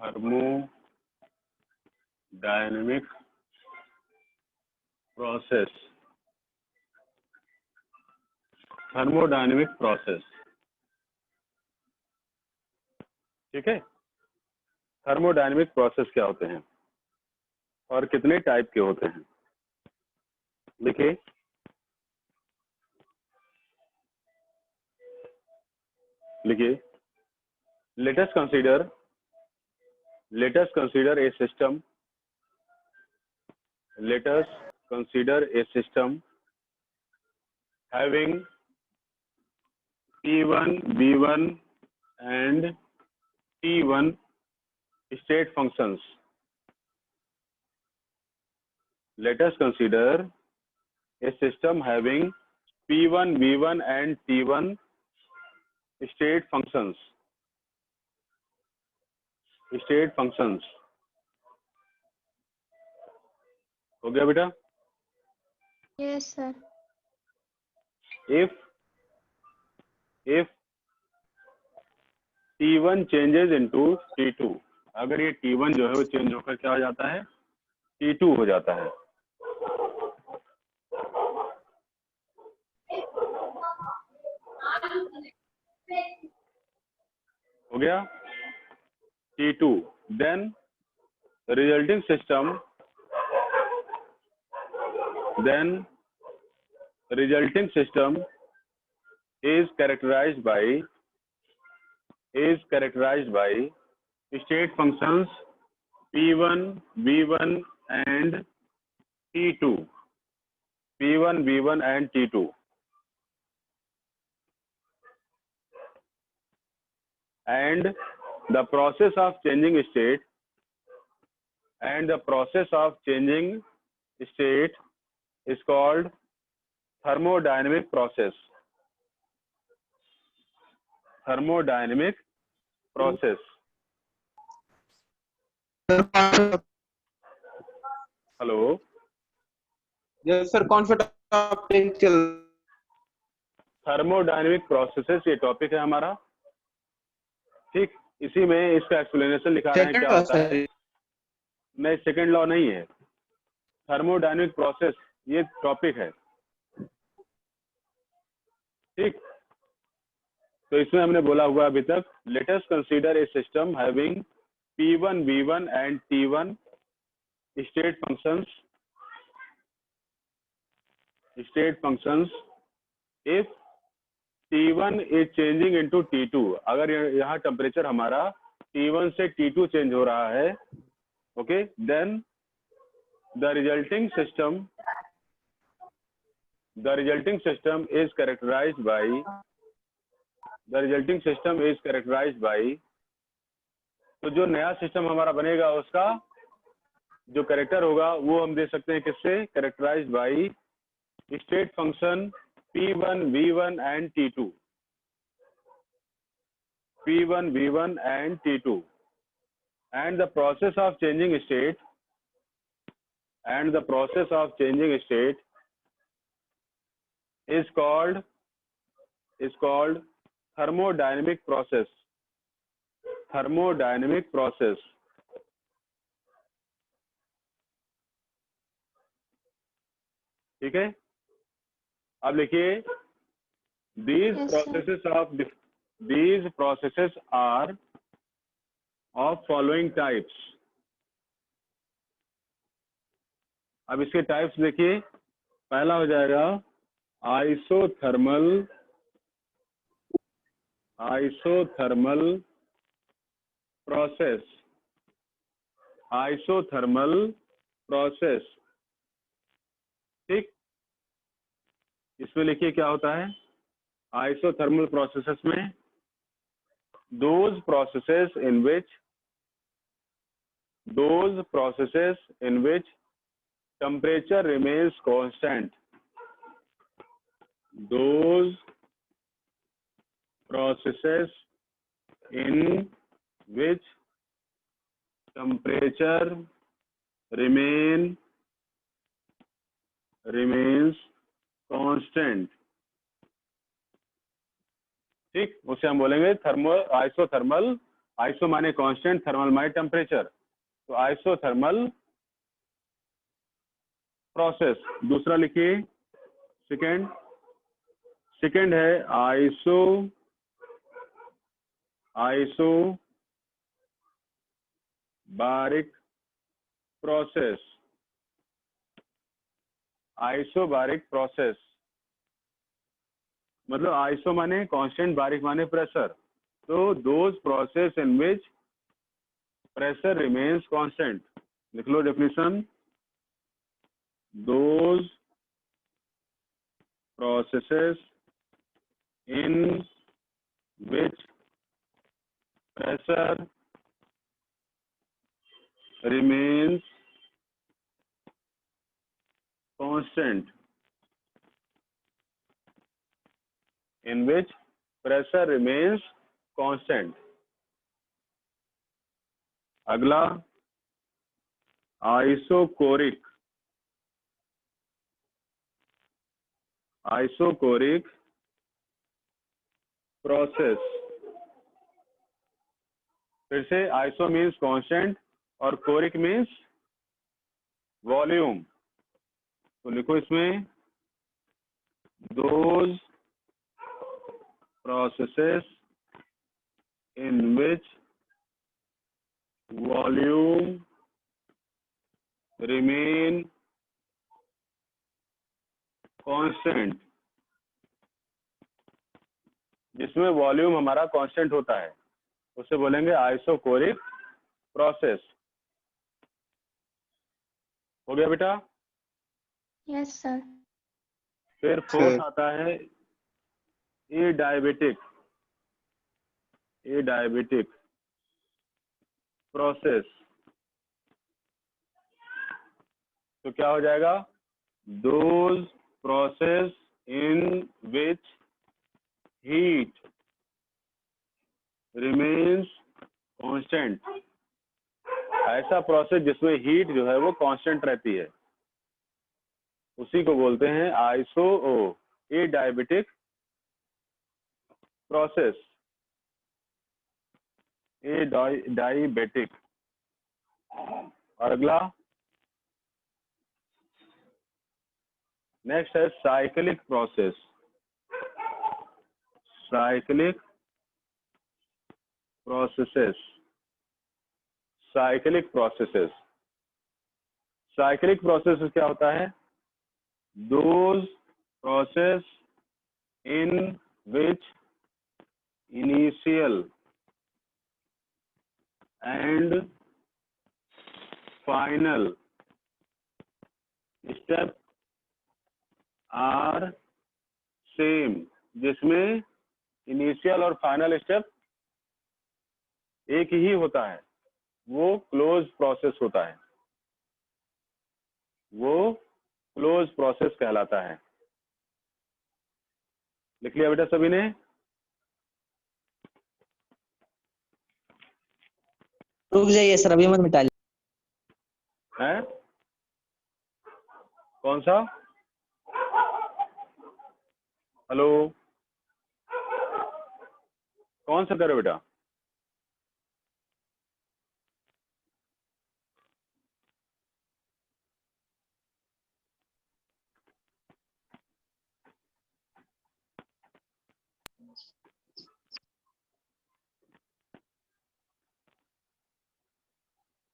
thermodynamic process, ठीक है। Thermodynamic process क्या होते हैं और कितने टाइप के होते हैं? देखिए, let us consider a system. Let us consider a system having P1, V1 and T1 state functions. Let us consider a system having P1, V1 and T1 state functions. हो गया बेटा? Yes, sir. If T1 changes into T2, अगर ये T1 जो है वो change होकर क्या हो जाता है? T2 हो जाता है। हो गया? T2, then the resulting system is characterized by state functions P1, V1 and T2. P1, V1 and T2. And the process of changing state is called thermodynamic process. Hello, yes sir, कौन सा topic चल? Thermodynamic processes ये topic है हमारा, ठीक। इसी में इसका एक्सप्लेनेशन लिखा रहे हैं क्या होता है। नहीं, सेकंड लॉ नहीं है, थर्मोडायनेमिक प्रोसेस ये टॉपिक है, ठीक। तो इसमें हमने बोला हुआ अभी तक, let us consider a system having P1, V1 and T1 state functions if T1 is changing into T2, अगर यहाँ टेम्परेचर हमारा T1 से T2 चेंज हो रहा है, okay, then the resulting system is characterized by तो जो नया सिस्टम हमारा बनेगा उसका जो कैरेक्टर होगा वो हम दे सकते हैं किससे? Characterised by state function P1, V1 and T2. P1, V1 and T2. And the process of changing state is called thermodynamic process. ठीक है। अब लिखिए, these processes are of following types. अब इसके टाइप्स देखिए, पहला हो जाएगा आइसोथर्मल प्रोसेस, ठीक। इसमें लिखिए क्या होता है आइसोथर्मल प्रोसेसेस में, those processes in which temperature remains constant. Those processes in which temperature remains constant, ठीक, उसे हम बोलेंगे आइसोथर्मल आइसो माने कांस्टेंट, थर्मल माने टेम्परेचर, तो आइसोथर्मल प्रोसेस। दूसरा लिखिए, सेकंड है आइसोबारिक प्रोसेस। आइसोबारिक प्रोसेस मतलब आइसो माने कांस्टेंट, बारिक माने प्रेशर, तो those process in which pressure remains constant. लिख लो definition, those processes in which pressure remains constant, in which pressure remains constant। अगला आइसोकोरिक प्रोसेस। फिर से आइसो मीन्स कांस्टेंट और कोरिक मीन्स वॉल्यूम, तो लिखो इसमें those processes in which volume remain constant, जिसमें वॉल्यूम हमारा कांस्टेंट होता है उसे बोलेंगे आइसोकोरिक प्रोसेस। हो गया बेटा? Yes, sir. फिर फोर्थ आता है एडायबिटिक प्रोसेस। तो क्या हो जाएगा, those process in which heat remains constant. ऐसा प्रोसेस जिसमें हीट जो है वो कांस्टेंट रहती है, उसी को बोलते हैं एडायबिटिक प्रोसेस। डायबिटिक। और अगला नेक्स्ट है साइक्लिक प्रोसेस। साइक्लिक प्रोसेसेस क्या होता है, those process in which initial and final step are same. जिसमें इनिशियल और फाइनल स्टेप एक ही होता है, वो क्लोज प्रोसेस होता है, वो क्लोज प्रोसेस कहलाता है। लिख लिया बेटा सभी ने? रुक जाइए सर, अभी मत मिटा है कौन सा? हेलो, कौन सा करो बेटा?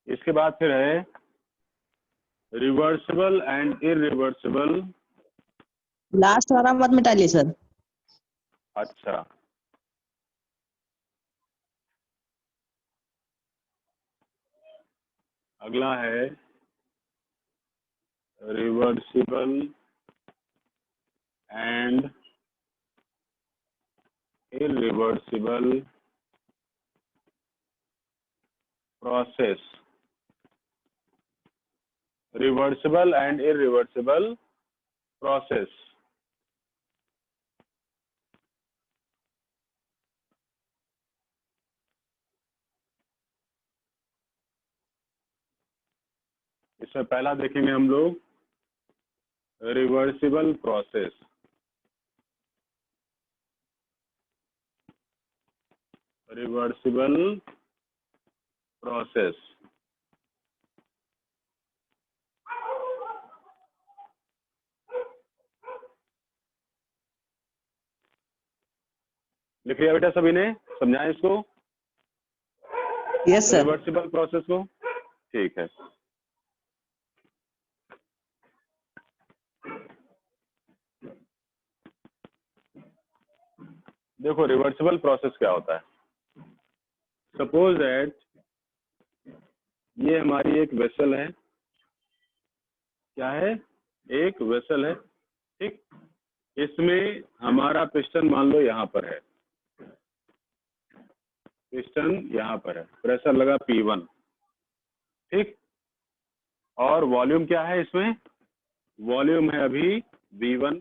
इसके बाद फिर है रिवर्सिबल एंड इरिवर्सिबल। लास्ट वाला मत मिटाइए सर। अच्छा, अगला है reversible and irreversible process. Reversible and irreversible process. इसमें पहला देखेंगे हम लोग रिवर्सिबल प्रोसेस। Reversible process. लिख लिया बेटा सभी ने? समझाएं इसको, यस सर। रिवर्सिबल प्रोसेस को। ठीक है, देखो रिवर्सिबल प्रोसेस क्या होता है। सपोज दैट ये हमारी एक वेसल है, क्या है? एक वेसल है, ठीक। इसमें हमारा पिस्टन मान लो यहाँ पर है, पिस्टन यहाँ पर है, प्रेशर लगा P1, ठीक। और वॉल्यूम क्या है इसमें? वॉल्यूम है अभी V1।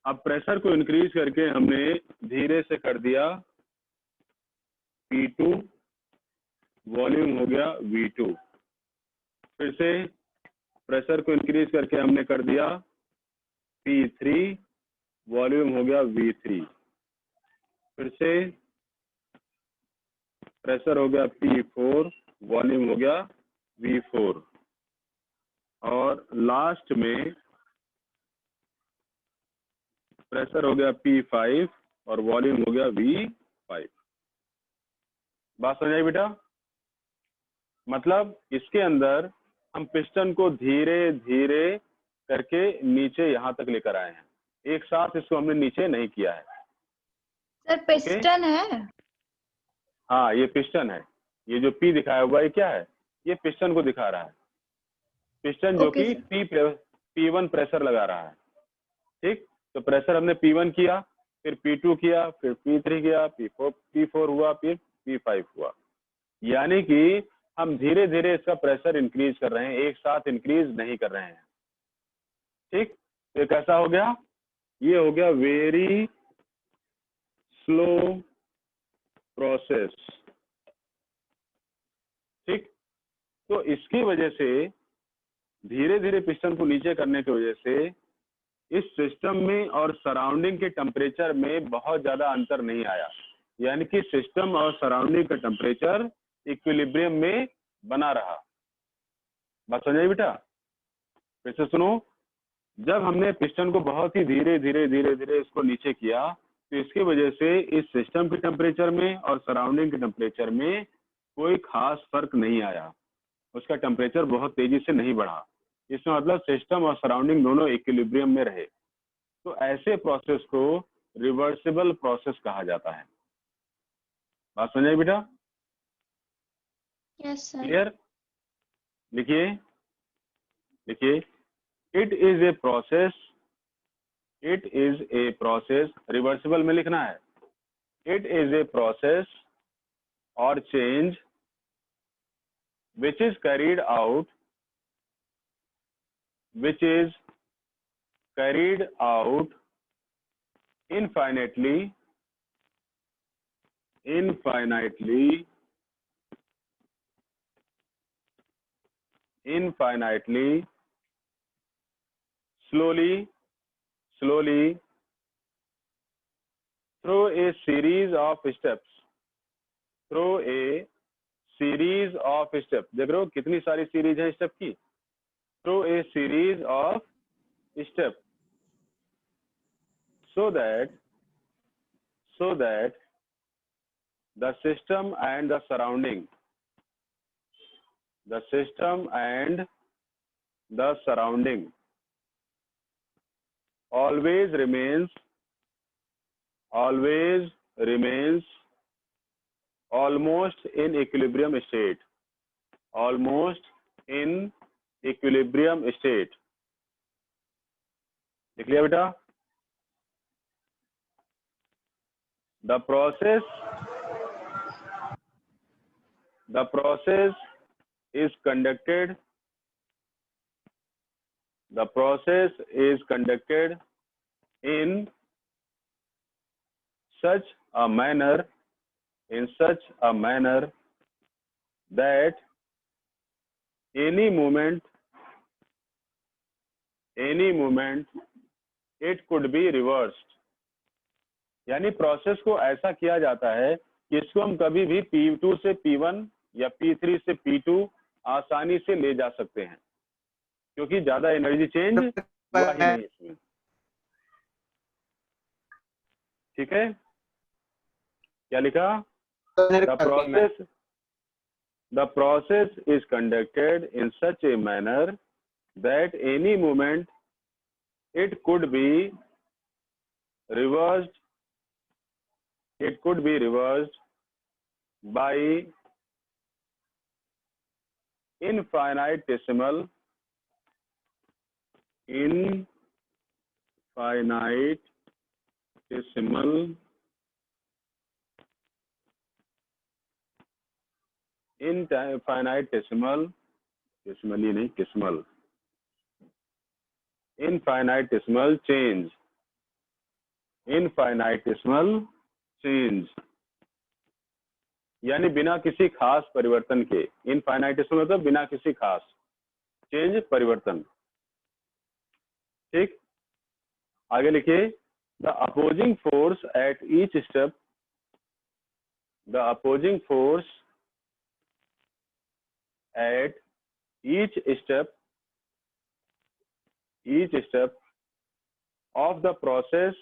अब प्रेशर को इंक्रीज करके हमने धीरे से कर दिया P2, वॉल्यूम हो गया V2। फिर से प्रेशर को इंक्रीज करके हमने कर दिया P3, वॉल्यूम हो गया V3। फिर से प्रेशर हो गया P4, वॉल्यूम हो गया V4। और लास्ट में प्रेशर हो गया P5 और वॉल्यूम हो गया V5। बात समझ आई बेटा? मतलब इसके अंदर हम पिस्टन को धीरे धीरे करके नीचे यहाँ तक लेकर आए हैं, एक साथ इसको हमने नीचे नहीं किया है। सर पिस्टन है। हाँ ये पिस्टन है, ये जो P दिखाया हुआ है क्या है? ये पिस्टन को दिखा रहा है, पिस्टन जो ओके कि P1 प्रेशर लगा रहा है, ठीक। तो प्रेशर हमने P1 किया, फिर P2 किया, फिर P3 किया, P4 हुआ, फिर P5 हुआ। यानी कि हम धीरे धीरे इसका प्रेशर इंक्रीज कर रहे हैं, एक साथ इंक्रीज नहीं कर रहे हैं, ठीक। तो कैसा हो गया? ये हो गया वेरी स्लो प्रोसेस, ठीक। तो इसकी वजह से धीरे धीरे पिस्टन को नीचे करने की वजह से इस सिस्टम में और सराउंडिंग के टेम्परेचर में बहुत ज्यादा अंतर नहीं आया, यानी कि सिस्टम और सराउंडिंग का टेम्परेचर इक्विलिब्रियम में बना रहा। बात समझ आई बेटा? फिर से सुनो, जब हमने पिस्टन को बहुत ही धीरे धीरे धीरे धीरे इसको नीचे किया तो इसकी वजह से इस सिस्टम के टेम्परेचर में और सराउंडिंग के टेम्परेचर में कोई खास फर्क नहीं आया, उसका टेम्परेचर बहुत तेजी से नहीं बढ़ा। इसमें मतलब सिस्टम और सराउंडिंग दोनों इक्विलिब्रियम में रहे। तो ऐसे प्रोसेस को रिवर्सिबल प्रोसेस कहा जाता है। बात समझ आई बेटा? Yes sir. क्लियर? लिखिए लिखिए, it is a process, it is a process, reversible में लिखना है। इट इज ए प्रोसेस और change which is carried out infinitely slowly through a series of steps, देख रहे हो कितनी सारी सीरीज है स्टेप की? through a series of steps so that the system and the surrounding always remains almost in equilibrium state, लिख लिया बेटा? The process is conducted in such a manner that any moment it could be reversed। यानी process को ऐसा किया जाता है कि इसको हम कभी भी P2 से P1 या P3 से P2 आसानी से ले जा सकते हैं, क्योंकि ज्यादा एनर्जी चेंज हुआ ही नहीं इसमें। ठीक है, क्या लिखा? The process is conducted in such a manner that any moment it could be reversed by infinitesimal change, यानी बिना किसी खास परिवर्तन के। इनफाइनाइटेसिमल मतलब बिना किसी खास, चेंज परिवर्तन। ठीक, आगे लिखिए, the opposing force at each step, the opposing force at each step of the process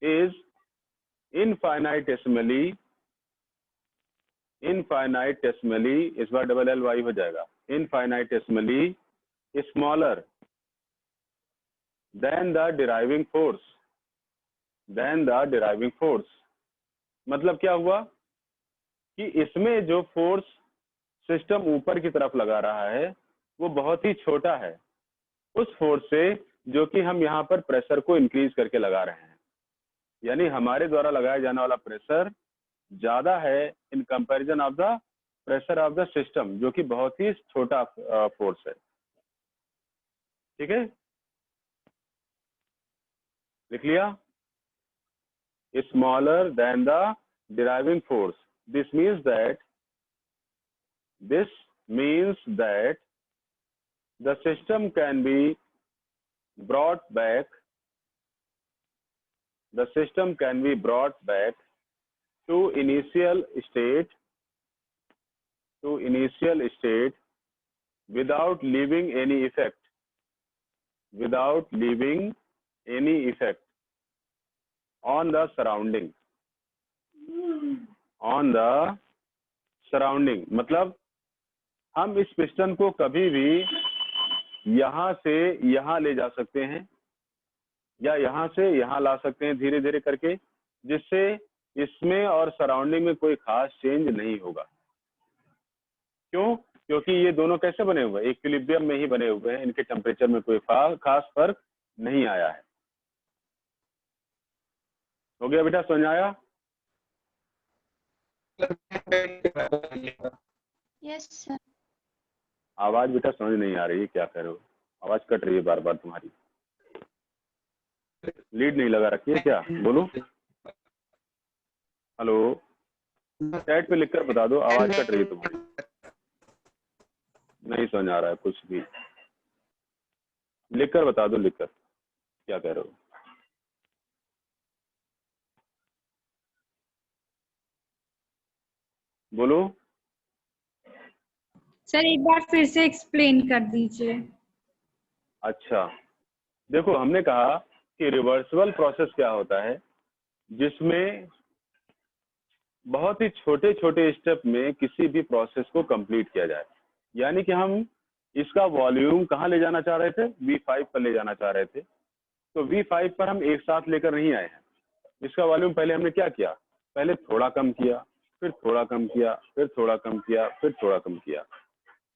is infinitesimally, इस बार डबल एल वाई हो जाएगा, infinitesimally smaller than the deriving force। मतलब क्या हुआ कि इसमें जो फोर्स सिस्टम ऊपर की तरफ लगा रहा है वो बहुत ही छोटा है उस फोर्स से जो कि हम यहाँ पर प्रेशर को इंक्रीज करके लगा रहे हैं। यानी हमारे द्वारा लगाया जाने वाला प्रेशर ज्यादा है in comparison of the pressure of the system, जो कि बहुत ही छोटा फोर्स है। ठीक है, लिख लिया? Smaller than the deriving force. This means that the system can be brought back to initial state without leaving any effect on the surrounding। मतलब हम इस पिस्टन को कभी भी यहाँ से यहाँ ले जा सकते हैं या यहाँ से यहाँ ला सकते हैं धीरे धीरे करके, जिससे इसमें और सराउंडिंग में कोई खास चेंज नहीं होगा। क्यों? क्योंकि ये दोनों कैसे बने हुए हैं? इक्विलिब्रियम में ही बने हुए हैं, इनके टेम्परेचर में कोई खास फर्क नहीं आया है। हो गया बेटा, समझ आया? Yes sir. आवाज बेटा समझ नहीं आ रही है, क्या कह रहे हो? आवाज कट रही है बार बार तुम्हारी। लीड नहीं लगा रखी है क्या? बोलो। हेलो, चैट पे लिखकर बता दो, आवाज कट रही है तुम्हारी, नहीं समझ आ रहा है कुछ भी। लिखकर बता दो, लिखकर क्या कह रहे हो। बोलो। सर एक बार फिर से एक्सप्लेन कर दीजिए। अच्छा, देखो हमने कहा कि रिवर्सिबल प्रोसेस क्या होता है, जिसमें बहुत ही छोटे छोटे स्टेप में किसी भी प्रोसेस को कंप्लीट किया जाए। यानी कि हम इसका वॉल्यूम कहाँ ले जाना चाह रहे थे? V5 पर ले जाना चाह रहे थे। तो V5 पर हम एक साथ लेकर नहीं आए हैं। इसका वॉल्यूम पहले हमने क्या किया? पहले थोड़ा कम किया, फिर थोड़ा कम किया, फिर थोड़ा कम किया, फिर थोड़ा कम किया,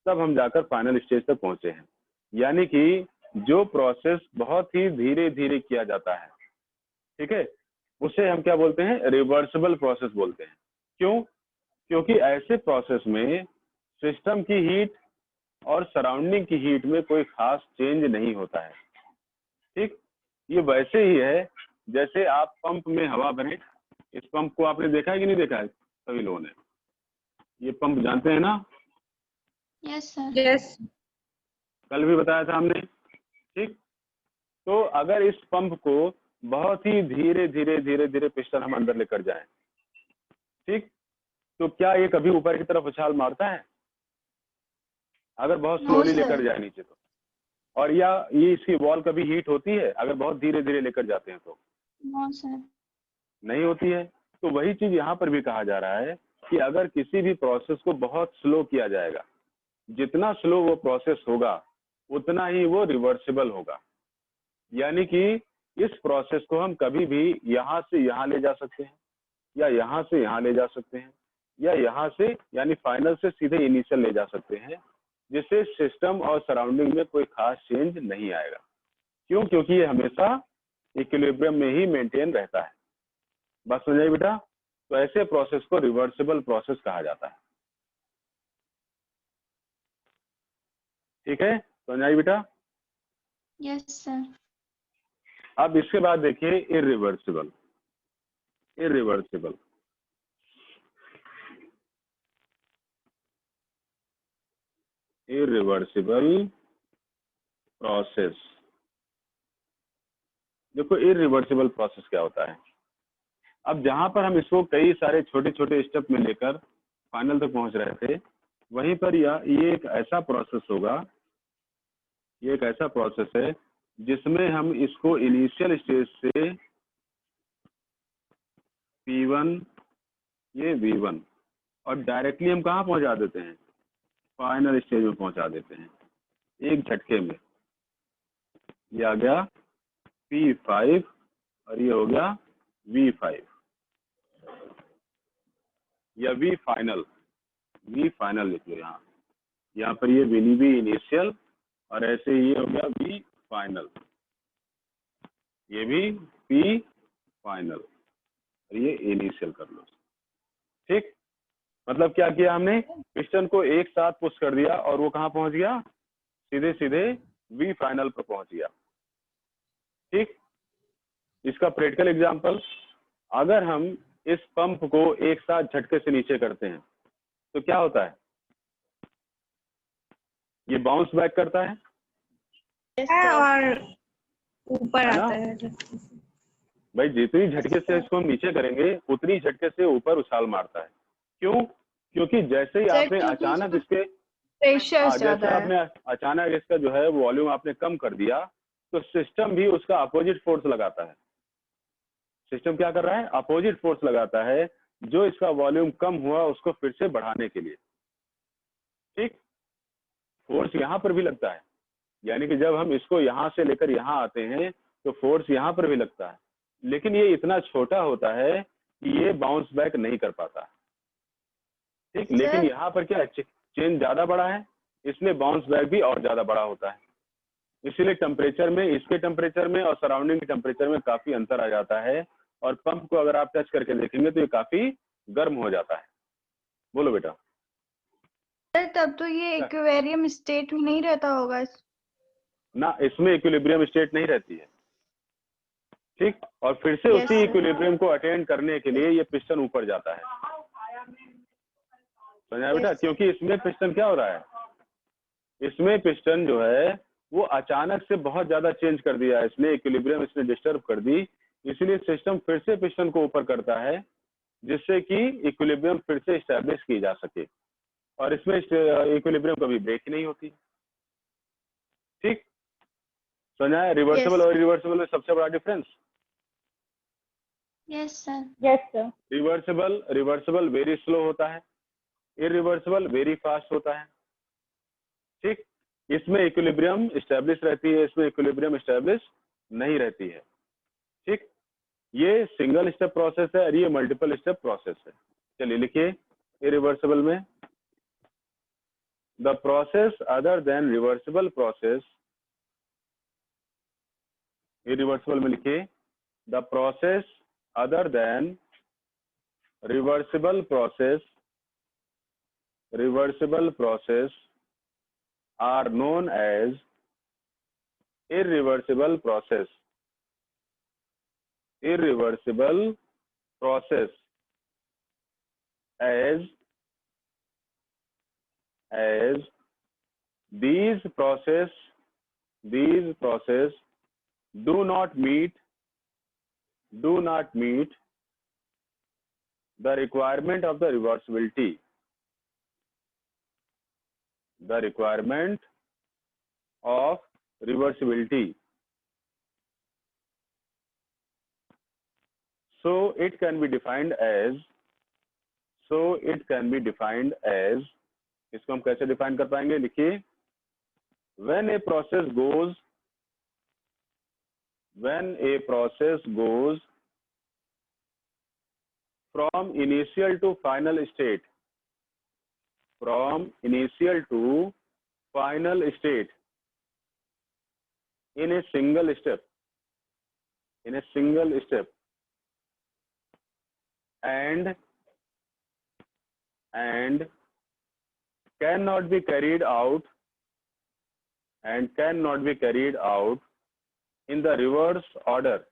तब हम जाकर फाइनल स्टेज तक पहुंचे हैं। यानी कि जो प्रोसेस बहुत ही धीरे धीरे किया जाता है, ठीक है, उसे हम क्या बोलते हैं? रिवर्सिबल प्रोसेस बोलते हैं। क्यों? क्योंकि ऐसे प्रोसेस में सिस्टम की हीट और सराउंडिंग की हीट में कोई खास चेंज नहीं होता है। ठीक, ये वैसे ही है जैसे आप पंप में हवा भरें। इस पंप को आपने देखा है कि नहीं देखा है? सभी लोगों ने ये पंप जानते हैं ना? Yes sir. यस। कल भी बताया था हमने। ठीक, तो अगर इस पंप को बहुत ही धीरे धीरे धीरे धीरे पिस्टन हम अंदर लेकर जाएं। ठीक, तो क्या ये कभी ऊपर की तरफ उछाल मारता है? अगर बहुत No, स्लोली sir. लेकर जाए नीचे तो। और या ये इसकी वॉल कभी हीट होती है अगर बहुत धीरे धीरे लेकर जाते हैं तो? No, sir. नहीं होती है। तो वही चीज यहाँ पर भी कहा जा रहा है कि अगर किसी भी प्रोसेस को बहुत स्लो किया जाएगा, जितना स्लो वो प्रोसेस होगा उतना ही वो रिवर्सिबल होगा। यानी कि इस प्रोसेस को हम कभी भी यहाँ से यहाँ ले जा सकते हैं, या यहाँ से यहाँ ले जा सकते हैं, या यहाँ से यानी फाइनल से सीधे इनिशियल ले जा सकते हैं, जिससे सिस्टम और सराउंडिंग में कोई खास चेंज नहीं आएगा। क्यों? क्योंकि ये हमेशा इक्विलिब्रियम में ही मेंटेन रहता है। बात समझ आई बेटा? तो ऐसे प्रोसेस को रिवर्सिबल प्रोसेस कहा जाता है। ठीक है, समझ आई बेटा? Yes, sir. अब इसके बाद देखिए इररिवर्सिबल। Irreversible irreversible process. देखो इररिवर्सिबल प्रोसेस क्या होता है। अब जहां पर हम इसको कई सारे छोटे छोटे स्टेप में लेकर फाइनल तक पहुंच रहे थे, वहीं पर ये एक ऐसा प्रोसेस होगा, ये एक ऐसा प्रोसेस है जिसमें हम इसको इनिशियल स्टेज से P1 ये V1 और डायरेक्टली हम कहाँ पहुंचा देते हैं? फाइनल स्टेज में पहुंचा देते हैं एक झटके में। ये आ गया P5 और ये हो गया V5 या V फाइनल। V फाइनल लिख लो यहाँ पर ये V इनिशियल और ऐसे ये हो गया V फाइनल, ये भी P फाइनल और ये इनिशियल कर लो। ठीक, मतलब क्या किया हमने? पिस्टन को एक साथ पुश कर दिया और वो कहाँ पहुंच गया? सीधे सीधे V फाइनल पर पहुंच गया। ठीक, इसका प्रैक्टिकल एग्जांपल, अगर हम इस पंप को एक साथ झटके से नीचे करते हैं तो क्या होता है? ये बाउंस बैक करता है और ऊपर है ना? आता है। भाई जितनी झटके से इसको हम नीचे करेंगे उतनी झटके से ऊपर उछाल मारता है। क्यों? क्योंकि जैसे ही आपने अचानक इसके प्रेशर जैसे आपने अचानक इसका जो है वॉल्यूम आपने कम कर दिया तो सिस्टम भी उसका अपोजिट फोर्स लगाता है। सिस्टम क्या कर रहा है? अपोजिट फोर्स लगाता है, जो इसका वॉल्यूम कम हुआ उसको फिर से बढ़ाने के लिए। ठीक, फोर्स यहाँ पर भी लगता है, यानी कि जब हम इसको यहाँ से लेकर यहाँ आते हैं तो फोर्स यहाँ पर भी लगता है, लेकिन ये इतना छोटा होता है कि ये बाउंस बैक नहीं कर पाता। ठीक, लेकिन यहाँ पर क्या चेंज ज्यादा बड़ा है, इसमें बाउंस बैक भी और ज्यादा बड़ा होता है। इसीलिए टेम्परेचर में, इसके टेम्परेचर में और सराउंडिंग के टेम्परेचर में काफी अंतर आ जाता है, और पंप को अगर आप टच करके देखेंगे तो ये काफी गर्म हो जाता है। बोलो बेटा। सर तब तो ये इक्विलिब्रियम स्टेट में नहीं रहता होगा। ना, इसमें इक्विलिब्रियम स्टेट नहीं रहती है। ठीक, और फिर से Yes, उसी sir. इक्विलिब्रियम को अटेंड करने के लिए ये पिस्टन ऊपर जाता है। समझा बेटा? Yes. क्योंकि इसमें पिस्टन क्या हो रहा है, इसमें पिस्टन जो है वो अचानक से बहुत ज्यादा चेंज कर दिया है इसने, इक्विलिब्रियम इसने डिस्टर्ब कर दी, इसलिए सिस्टम फिर से पिस्टन को ऊपर करता है जिससे कि इक्विलिब्रियम फिर से एस्टैब्लिश की जा सके, और इसमें इक्विलिब्रियम कभी ब्रेक ही नहीं होती। ठीक, समझा है? Reversible Yes. और इरिवर्सिबल में सबसे बड़ा difference. Yes, sir. Yes, sir. Reversible very slow होता है, इरिवर्सिबल वेरी फास्ट होता है। ठीक, इसमें इक्विलिब्रियम एस्टैब्लिश रहती है, इसमें इक्विलिब्रियम एस्टैब्लिश नहीं रहती है। ठीक, ये सिंगल स्टेप प्रोसेस है और ये मल्टीपल स्टेप प्रोसेस है। चलिए लिखिए इरिवर्सिबल में, the process other than reversible process. Irreversible में लिखिए the process other than reversible process, reversible process are known as irreversible process. Irreversible process as these process do not meet do not meet the requirement of the reversibility. The requirement of reversibility. So it can be defined as, इसको हम कैसे define कर पाएंगे? लिखिए, when a process goes from initial to final state, in a single step, and cannot be carried out in the reverse order,